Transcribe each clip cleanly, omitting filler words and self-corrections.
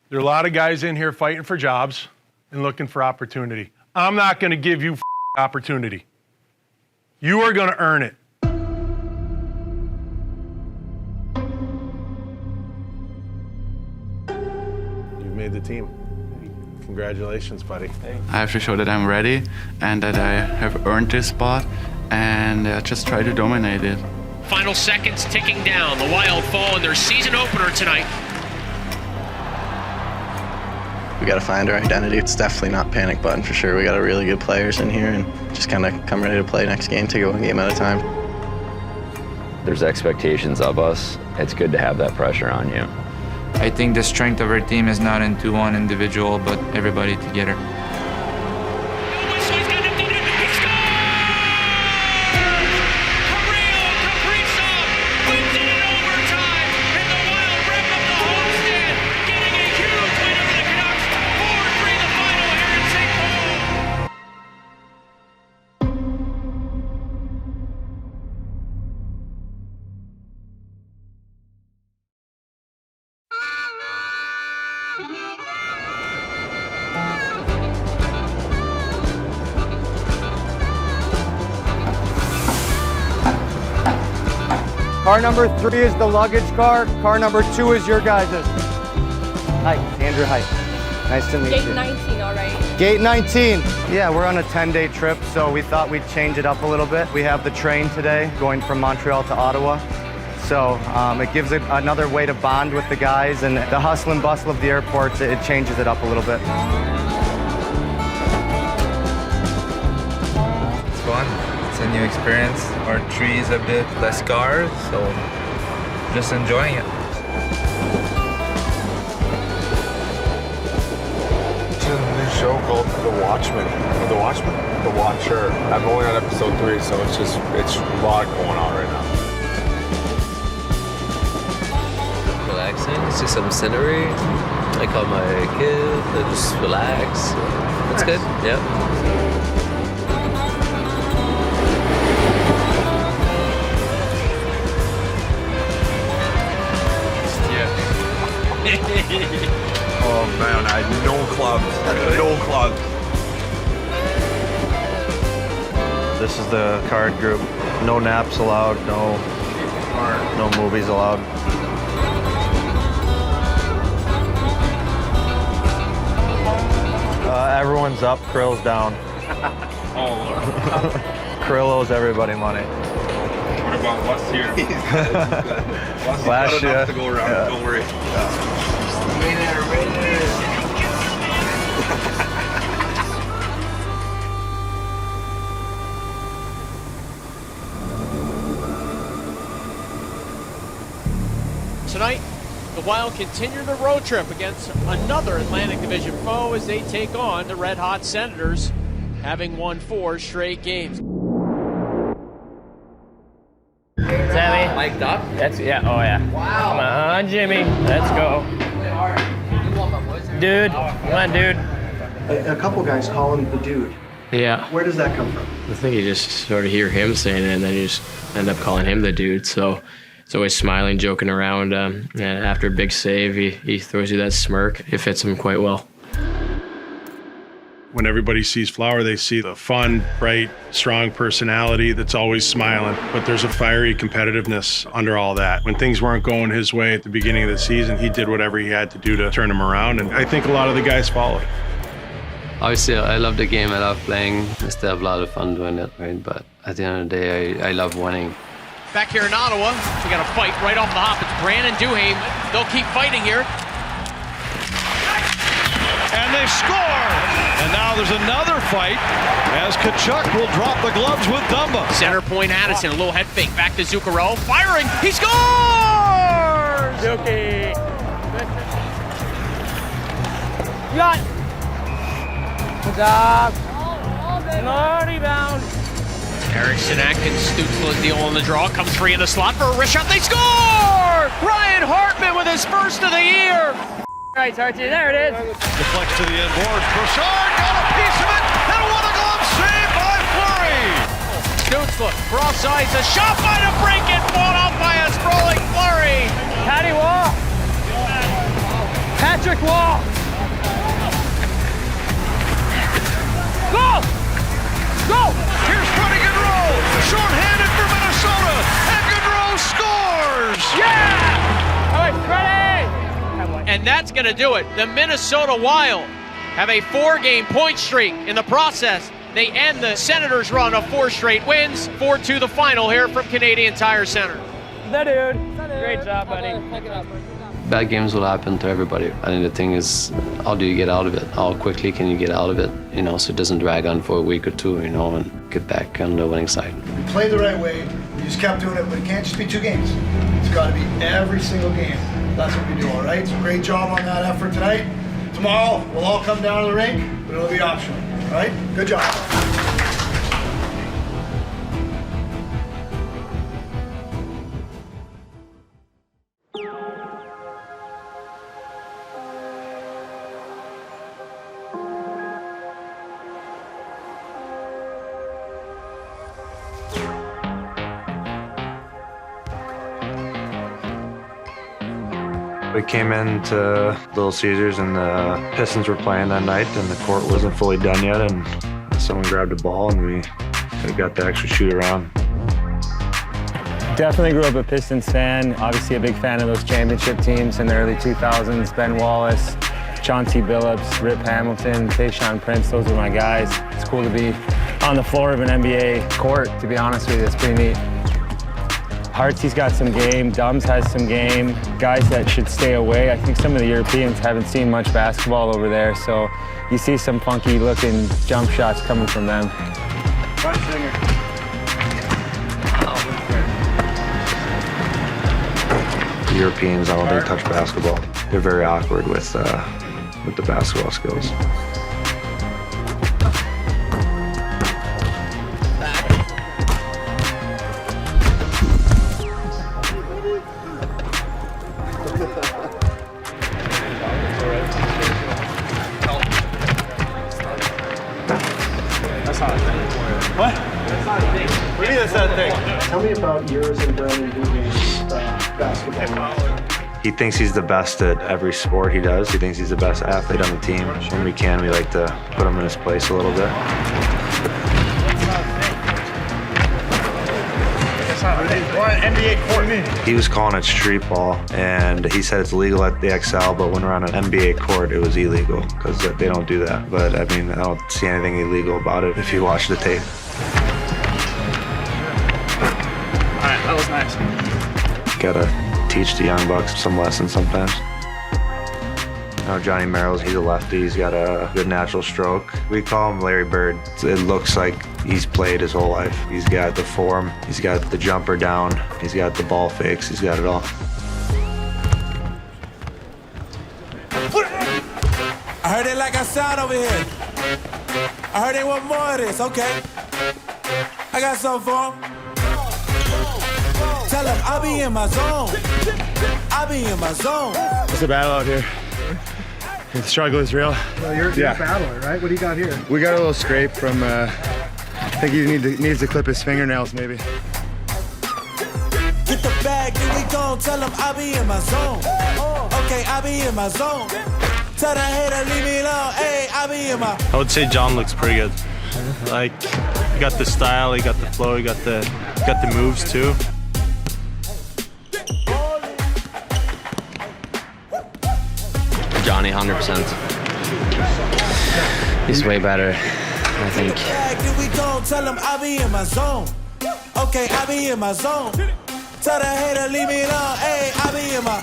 There are a lot of guys in here fighting for jobs and looking for opportunity. I'm not going to give you opportunity. You are going to earn it. You've made the team. Congratulations, buddy. I have to show that I'm ready and that I have earned this spot and just try to dominate it. Final seconds ticking down. The Wild fall in their season opener tonight. We got to find our identity. It's definitely not panic button for sure. We got really good players in here and just kind of come ready to play next game, take it one game at a time. There's expectations of us. It's good to have that pressure on you. I think the strength of our team is not into one individual, but everybody together. Kaprizov wins it in overtime, and the Wild rip up the homestand, getting a huge win over the Canucks. 4-3 the final here in St. Paul. Car number 3 is the luggage car. Car number 2 is your guys'. Hi, Andrew. Hi. Nice to meet you. Gate 19, all right. Gate 19. Yeah, we're on a 10-day trip, so we thought we'd change it up a little bit. We have the train today going from Montreal to Ottawa. So it gives it another way to bond with the guys, and the hustle and bustle of the airports, it changes it up a little bit. It's fun. It's a new experience. Our tree is a bit less cars, so just enjoying it. It's a new show called The Watchman. Or The Watchman? The Watcher. I'm only on episode 3, so it's a lot going on right now. Relaxing, see some scenery. I call my kid and just relax. That's good, yeah. Oh man, I had no clubs. No clubs. This is the card group. No naps allowed, no movies allowed. Everyone's up, Krill's down. Oh Lord. Krill owes everybody money. What about Wes here? Wes Last year. enough to go around, don't worry. Tonight, the Wild continue the road trip against another Atlantic Division foe as they take on the Red Hot Senators, having won 4 straight games. Sammy. Mic'd up? That's, yeah, oh yeah. Wow. Come on, Jimmy. Let's go. Dude. Come on, dude. A couple guys call him the dude. Yeah. Where does that come from? I think you just sort of hear him saying it, and then you just end up calling him the dude. So it's always smiling, joking around. And after a big save, he throws you that smirk. It fits him quite well. When everybody sees Flower, they see the fun, bright, strong personality that's always smiling. But there's a fiery competitiveness under all that. When things weren't going his way at the beginning of the season, he did whatever he had to do to turn them around. And I think a lot of the guys followed. Obviously, I love the game. I love playing. I still have a lot of fun doing it, right? But at the end of the day, I love winning. Back here in Ottawa, we got a fight right off the hop. It's Brandon Duhaime. They'll keep fighting here. And they score! And now there's another fight as Tkachuk will drop the gloves with Dumba. Center point Addison, a little head fake. Back to Zuccarello, firing. He scores! Okay. Got. Good job. No rebound. Eriksson Atkins stoops the deal on the draw. Comes free in the slot for a wrist shot. They score! Ryan Hartman with his first of the year. All right, Tarty, there it is. Deflects to the end boards. Broussard got a piece of it and won a glove save by Fleury. Stoops look, cross eyes, a shot by the break it, fought off by a sprawling Fleury. Patty Wall. Patrick Wall. Go! Go! Here's Putting and Roll. Short-handed for Minnesota. And Gaudreau scores! Yeah! All right, ready! And that's going to do it. The Minnesota Wild have a 4-game point streak. In the process, they end the Senators' run of 4 straight wins. 4-2 the final here from Canadian Tire Center. That dude. Great job, buddy. Bad games will happen to everybody. I think the thing is, how do you get out of it? How quickly can you get out of it? You know, so it doesn't drag on for a week or two, you know, and get back on the winning side. We played the right way. We just kept doing it, but it can't just be 2 games. It's got to be every single game. That's what we do, all right? So great job on that effort tonight. Tomorrow, we'll all come down to the rink, but it'll be optional, all right? Good job. We came into Little Caesars and the Pistons were playing that night and the court wasn't fully done yet and someone grabbed a ball and we got the extra shoot around. Definitely grew up a Pistons fan. Obviously a big fan of those championship teams in the early 2000s. Ben Wallace, Chauncey Billups, Rip Hamilton, Tayshaun Prince, those were my guys. It's cool to be on the floor of an NBA court, to be honest with you. It's pretty neat. Hartsy's got some game, Dums has some game, guys that should stay away. I think some of the Europeans haven't seen much basketball over there, so you see some funky looking jump shots coming from them. The Europeans, I don't think, touch basketball. They're very awkward with the basketball skills. What? What do you mean that's not a thing? Tell me about yours and Brandon Booby's basketball. He thinks he's the best at every sport he does. He thinks he's the best athlete on the team. When we can, we like to put him in his place a little bit. We're on NBA court. He was calling it street ball, and he said it's legal at the XL, but when we're on an NBA court, it was illegal because they don't do that. But I mean, I don't see anything illegal about it if you watch the tape. All right, that was nice. Gotta teach the young bucks some lessons sometimes. Johnny Merrill, he's a lefty. He's got a good natural stroke. We call him Larry Bird. It looks like he's played his whole life. He's got the form. He's got the jumper down. He's got the ball fakes. He's got it all. I heard they like our sound over here. I heard they want more of this. Okay. I got something for them. Tell them I'll be in my zone. I'll be in my zone. It's a battle out here. The struggle is real. Well, you're a battler, right? What do you got here? We got a little scrape from, I think he needs to clip his fingernails maybe. Get the bag, here we go. Tell them I'll be in my zone. Okay, I'll be in my zone. Tell the hater, leave me alone. Hey, I'll be in my... I would say John looks pretty good. Like, he got the style, he got the flow, he got the moves too. Johnny, 100%. He's way better, I think. Here we go. Tell them I'll be in my zone. Okay, I'll be in my zone. Tell the hater, leave me alone. Hey, I'll be in my...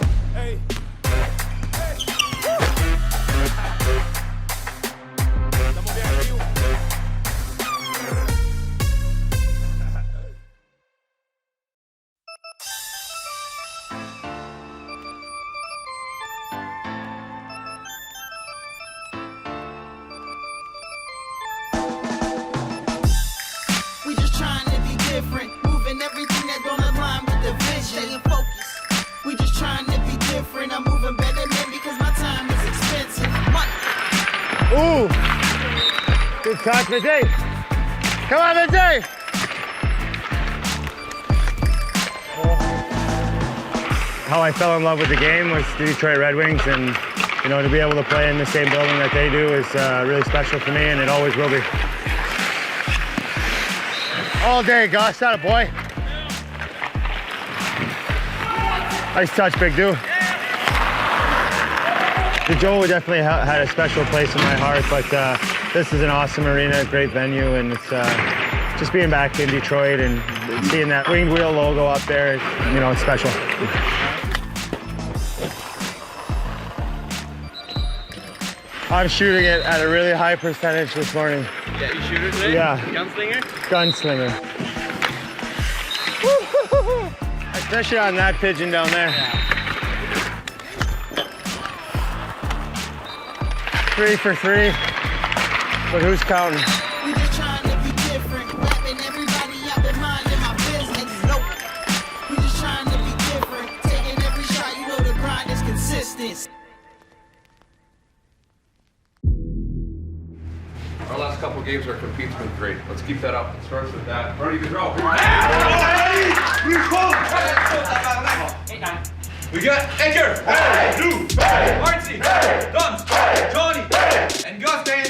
We just trying to be different, moving everything that don't align with the vision. Staying focused. We just trying to be different. I'm moving better than because my time is expensive. Ooh! Good catch, Vijay. Come on, Vijay! How I fell in love with the game was the Detroit Red Wings, and You know, to be able to play in the same building that they do is really special for me, and it always will be. All day, Gus. That a boy. Nice touch, big dude. The Joe definitely had a special place in my heart, but this is an awesome arena, great venue, and it's just being back in Detroit and seeing that winged wheel logo up there, you know, it's special. I'm shooting it at a really high percentage this morning. Yeah, you shoot it today? Yeah. Gunslinger? Gunslinger. Especially on that pigeon down there. Yeah. 3 for 3, but who's counting? We just trying to be different, rapping everybody out their mind in my business. Nope. We just trying to be different, taking every shot, you know the grind is consistent. Our last couple games, our compete's been great. Let's keep that up. It starts with that. Ready to go. We got Edgar, Lou, Marcy, Don, Johnny, and Gus Day.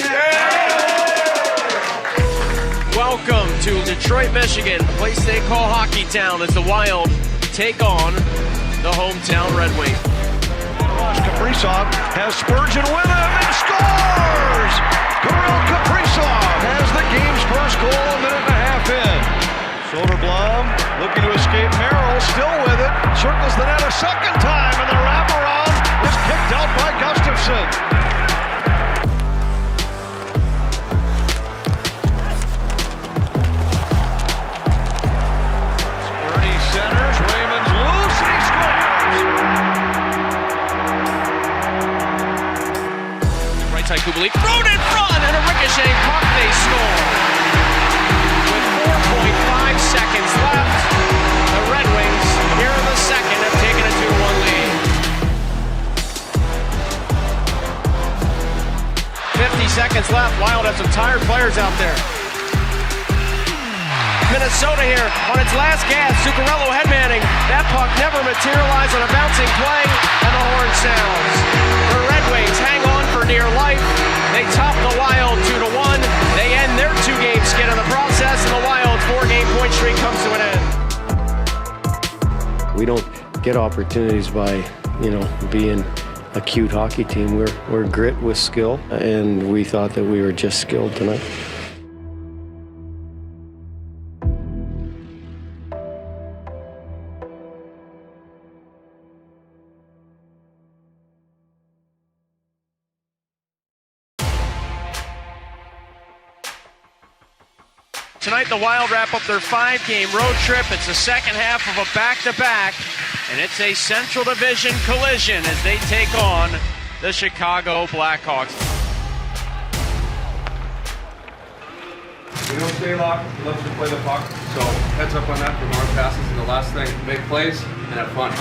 Welcome to Detroit, Michigan, the place they call Hockey Town, as the Wild take on the hometown Red Wings. Kaprizov has Spurgeon with him and scores! Kaprizov has the game's first goal a minute and a half in. Soderblom looking to escape Merrill, still with it, circles the net a second time, and the wraparound is kicked out by Gustafsson. Spurdy centers, Raymond's loose, and he scores! Right side Kubalik, thrown in front, and a ricochet puck, they score. With 4.5 seconds left, the Red Wings, here in the second, have taken a 2-1 lead. 50 seconds left, Wild have some tired players out there. Minnesota here on its last gas, Zuccarello headmanning. That puck never materialized on a bouncing play, and the horn sounds. The Red Wings hang on for dear life. They top the Wild 2-1. They end their 2-game skid in the process, and the Wild's 4-game point streak comes to an end. We don't get opportunities by, being a cute hockey team. We're grit with skill, and we thought that we were just skilled tonight. Tonight, the Wild wrap up their 5-game road trip. It's the second half of a back-to-back, and it's a Central Division collision as they take on the Chicago Blackhawks. We don't stay locked, let's just play the puck. So heads up on that from our passes. And the last thing, make plays and have fun.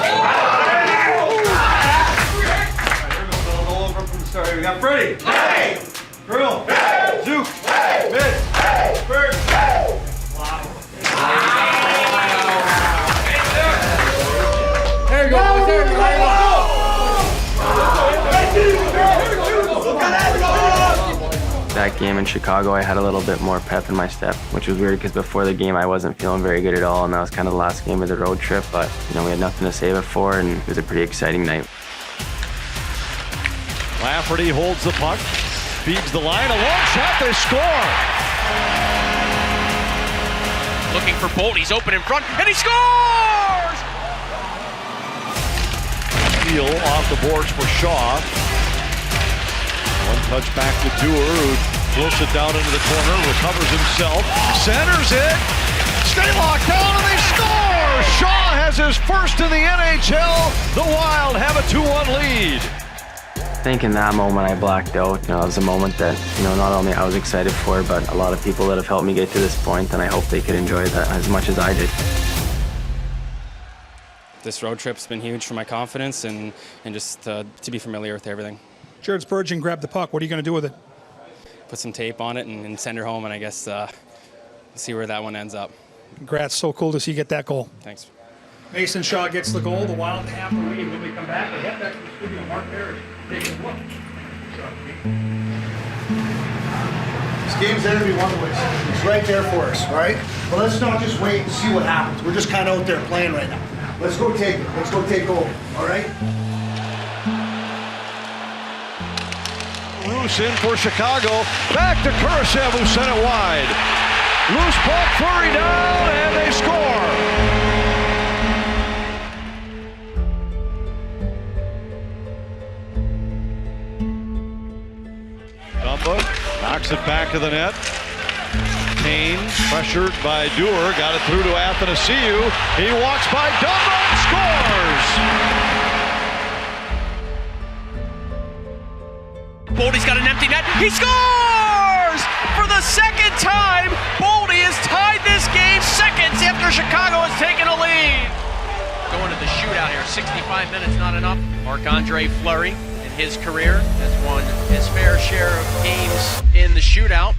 All over from the start. We got Freddie. Hey! Drill. Hey! Zook. Hey! Miss. Hey! Bird. Hey! Wow. There you go. There you go. That game in Chicago, I had a little bit more pep in my step, which was weird because before the game I wasn't feeling very good at all, and that was kind of the last game of the road trip, but we had nothing to save it for, and it was a pretty exciting night. Lafferty holds the puck, feeds the line, a long shot, they score! Looking for Bolt, he's open in front, and he scores! Steal off the boards for Shaw. One touch back to Dewar, who floats it down into the corner, recovers himself, centers it, stay locked down, and they score! Shaw has his first in the NHL. The Wild have a 2-1 lead. I think in that moment I blacked out. It was a moment that, not only I was excited for, but a lot of people that have helped me get to this point, and I hope they could enjoy that as much as I did. This road trip's been huge for my confidence and just to be familiar with everything. Jared Spurgeon grabbed the puck. What are you going to do with it? Put some tape on it and send her home, and I guess see where that one ends up. Congrats. So cool to see you get that goal. Thanks. Mason Shaw gets the goal. The Wild have the lead. When we come back, we have back to the studio. Mark Perry. This game's there to be won, boys. It's right there for us, all right? But let's not just wait and see what happens. We're just kind of out there playing right now. Let's go take it. Let's go take over, all right? Roos in for Chicago. Back to Kaprizov, who sent it wide. Loose puck, Fleury down, and they score. Dumba knocks it back of the net. Kane, pressured by Dewar, got it through to Athanasiou. He walks by Dumba and scores! Boldy's got an empty net. He scores! For the second time, Boldy has tied this game seconds after Chicago has taken a lead. Going to the shootout here. 65 minutes, not enough. Marc-André Fleury, in his career, has won his fair share of games in the shootout.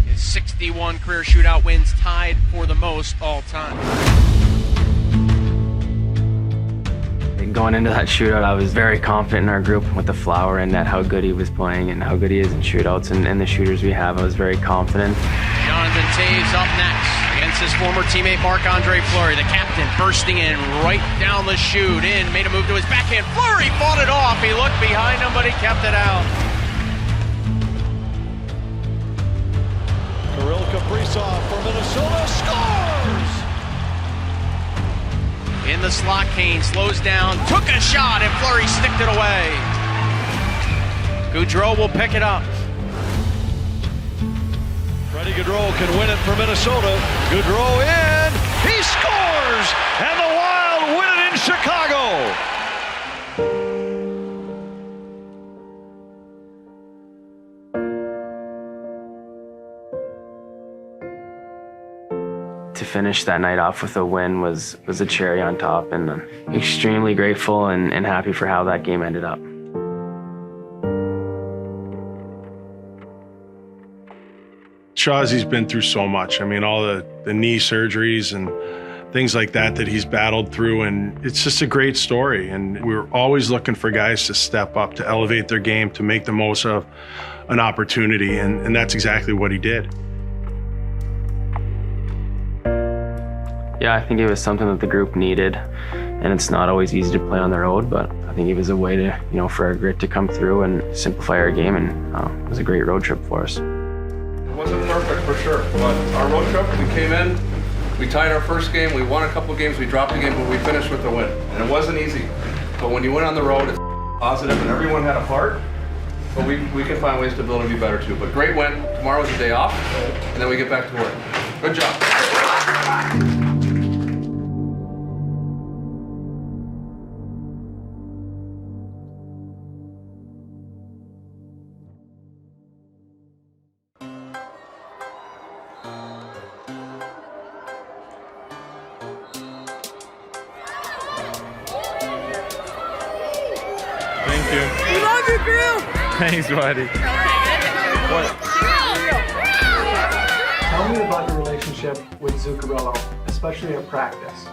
His 61 career shootout wins, tied for the most all time. Going into that shootout, I was very confident in our group with the Flower and that how good he was playing and how good he is in shootouts and the shooters we have. I was very confident. Jonathan Toews up next against his former teammate Marc-André Fleury, the captain, bursting in right down the chute, made a move to his backhand. Fleury fought it off. He looked behind him, but he kept it out. Kaprizov for Minnesota scores! In the slot, Kane slows down, took a shot, and Fleury sticked it away. Gaudreau will pick it up. Freddie Gaudreau can win it for Minnesota. Gaudreau in, he scores! And the Wild win it in Chicago! To finish that night off with a win was a cherry on top, and I'm extremely grateful and happy for how that game ended up. Shawzy's been through so much. I mean, all the knee surgeries and things like that he's battled through, and it's just a great story. And we're always looking for guys to step up, to elevate their game, to make the most of an opportunity, and that's exactly what he did. Yeah, I think it was something that the group needed, and it's not always easy to play on the road, but I think it was a way to, for our grit to come through and simplify our game, and it was a great road trip for us. It wasn't perfect for sure, but our road trip, we came in, we tied our first game, we won a couple games, we dropped a game, but we finished with a win. And it wasn't easy, but when you went on the road, it's positive, and everyone had a part, but we can find ways to build and be better too. But great win, tomorrow's a day off, and then we get back to work. Good job. Thank you. We love you, crew. Thanks, buddy. Tell me about your relationship with Zuccarello, especially at practice.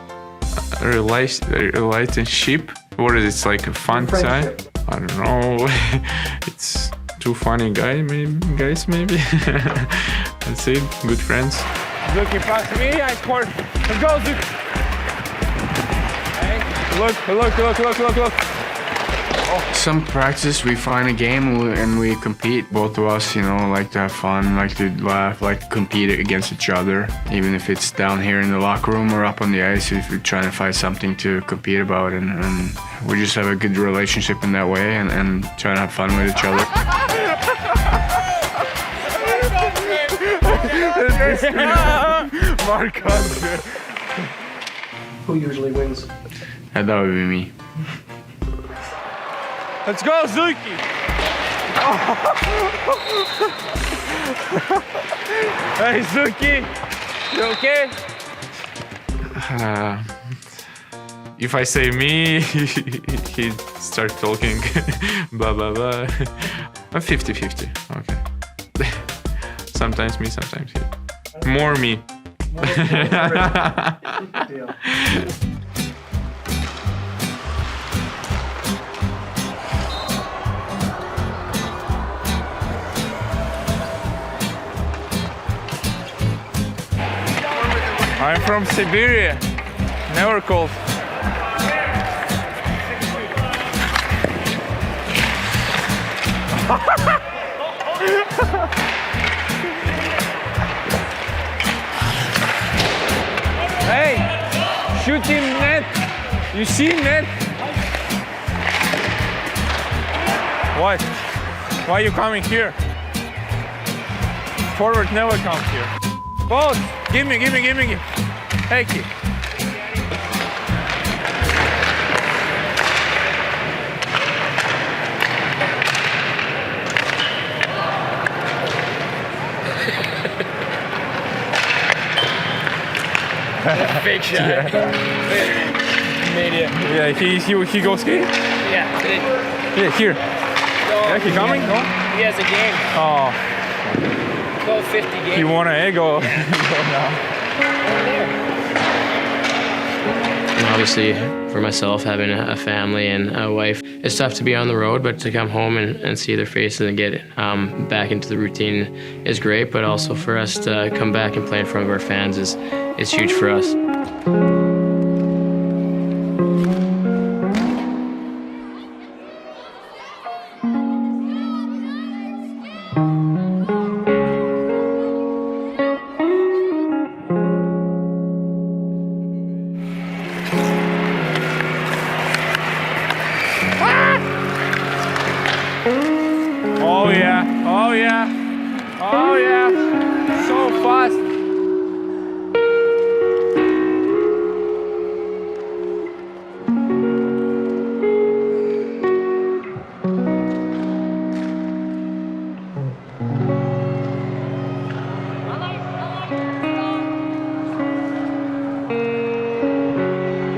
Relationship? What is it? It's like a fun time? I don't know. It's two funny guys, maybe. That's it. Good friends. Zuki, pass to me. I scored. Let's go, Zuki. Hey, look. Some practice, we find a game and we compete. Both of us, like to have fun, like to laugh, like to compete against each other. Even if it's down here in the locker room or up on the ice, if we're trying to find something to compete about. And we just have a good relationship in that way and trying to have fun with each other. Marc-André. Who usually wins? That would be me. Let's go, Zuki! Hey, Zuki! You okay? If I say me, he'd start talking, blah, blah, blah. 50-50, okay. Sometimes me, sometimes he. More me. Deal. I'm from Siberia. Never cold. Hey, shoot him net. You see net? What? Why are you coming here? Forward never comes here. Both. Give me. Take it. Fake shot. Yeah. Media. Yeah, he goes ski? Yeah. Yeah, here. Yeah, he coming? No? He has a game. Oh. 12:50 game. You want to go? Yeah. Go now. And obviously, for myself, having a family and a wife, it's tough to be on the road, but to come home and see their faces and get back into the routine is great. But also for us to come back and play in front of our fans is huge for us. Oh yeah. So fast.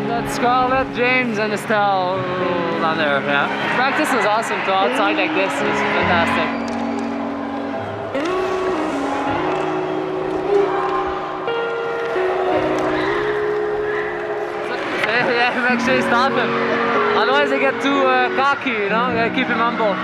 That's Scarlett, James, and Estelle down there, yeah. Practice was awesome too, outside like this is fantastic. Yeah, make sure you stop him. Otherwise they get too cocky, you know, you gotta keep him humble.